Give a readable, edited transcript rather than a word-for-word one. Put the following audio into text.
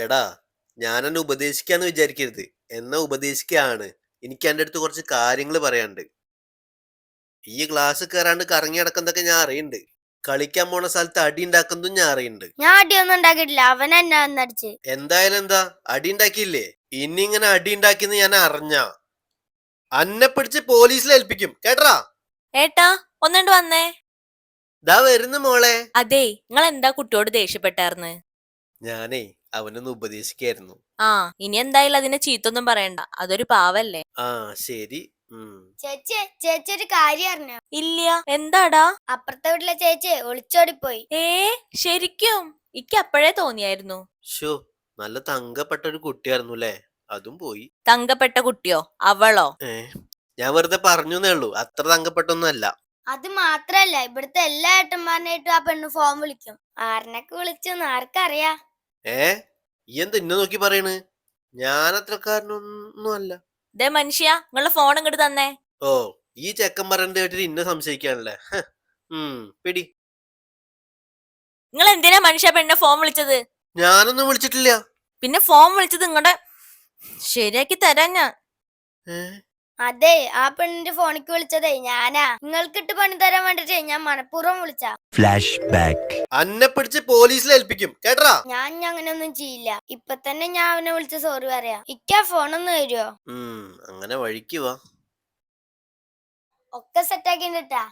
എടാ, ഞാനെന്നെ ഉപദേശിക്കാന്ന് വിചാരിക്കരുത്. എന്നാ ഉപദേശിക്കാണ്. എനിക്ക് എന്റെ അടുത്ത് കുറച്ച് കാര്യങ്ങൾ പറയാനുണ്ട്. ഈ ക്ലാസ് കയറാണ്ട് കറങ്ങി നടക്കുന്നതൊക്കെ ഞാൻ അറിയണ്ട്. കളിക്കാൻ പോണ സ്ഥലത്ത് അടി ഉണ്ടാക്കുന്നതും ഞാൻ അറിയണ്ട്. ഞാൻ അടിയൊന്നും ഉണ്ടാക്കിയിട്ടില്ല, അവൻ എന്നെ അടിച്ച്. എന്തായാലും എന്താ, അടി ഉണ്ടാക്കിയില്ലേ? ഇനി ഇങ്ങനെ അടി ഉണ്ടാക്കിന്ന് ഞാൻ അറിഞ്ഞ അന്നെ പിടിച്ച് പോലീസിൽ ഏൽപ്പിക്കും, കേട്ടറാ? ഏട്ടാ, ഒന്നുണ്ട് വന്നേ. ദാ വരുന്നു മോളെ. അതെ, നിങ്ങൾ എന്താ കുട്ടിയോട് ദേഷ്യപ്പെട്ടാർന്ന്? ഞാനേ അവനൊന്ന് ഉപദേശിക്കായിരുന്നു. ആ, ഇനി എന്തായാലും അതിനെ ചീത്തൊന്നും പറയണ്ട, അതൊരു പാവല്ലേ. ആ ശരി. ചേച്ചി ഒരു കാര്യം അറിഞ്ഞോ? ഇല്ല, എന്താടാ? അപ്പുറത്തെ വീട്ടിലെ ചേച്ചി ഒളിച്ചോടിപ്പോയി. ശരിക്കും? ഇക്ക് അപ്പോഴേ തോന്നിയായിരുന്നു. ഷോ, നല്ല തങ്കപ്പെട്ട ഒരു കുട്ടിയായിരുന്നു അല്ലേ? അതും പോയി. തങ്കപ്പെട്ട കുട്ടിയോ? അവളോ? ഞാൻ വെറുതെ പറഞ്ഞേ ഉള്ളൂ, അത്ര തങ്കപ്പെട്ടൊന്നും അല്ല. അത് മാത്രല്ല, ഇവിടുത്തെ എല്ലാ ഏട്ടന്മാരനായിട്ടും ആ പെണ്ണ് ഫോൺ വിളിക്കും. ആരനൊക്കെ വിളിച്ചെന്ന് ആർക്കറിയാ? ഈ എന്താ ഇന്നെ നോക്കി പറയണ്? ഞാൻ അത്രക്കാരനൊന്നും അല്ല. ദേ മനുഷ്യ, നിങ്ങളുടെ ഫോൺ ഇങ്ങോട്ട് തന്നെ. ഓ, ഈ ചെക്കൻ പറയണ്ട കേട്ടിട്ട് ഇന്നെ സംശയിക്കാനല്ലേ? പിടി. നിങ്ങൾ എന്തിനാ മനുഷ്യ പെണ്ണെ ഫോൺ വിളിച്ചത്? ഞാനൊന്നും വിളിച്ചിട്ടില്ല. പിന്നെ ഫോൺ വിളിച്ചത് നിങ്ങളുടെ ശരിയാക്കി തരാൻ ഞാൻ. അതെ, ആ പെണ്ണിന്റെ ഫോണിക്ക് വിളിച്ചതേ ഞാനാ. നിങ്ങൾക്കിട്ട് പണി തരാൻ വേണ്ടിട്ട് ഞാൻ മനഃപൂർവ്വം വിളിച്ച. Flash back. അന്നെ പിടിച്ച് പോലീസിൽ ഏൽപ്പിക്കും, കേട്ടറാ? ഞാൻ അങ്ങനെയൊന്നും ചെയ്യില്ല. ഇപ്പൊ തന്നെ ഞാൻ അവനെ വിളിച്ച് സോറി പറയാ. ഇക്കാ ഫോണൊന്ന് തരുവോ? അങ്ങനെ വഴിക്കുവാ. ഒക്കെ സെറ്റാക്കിട്ടാ.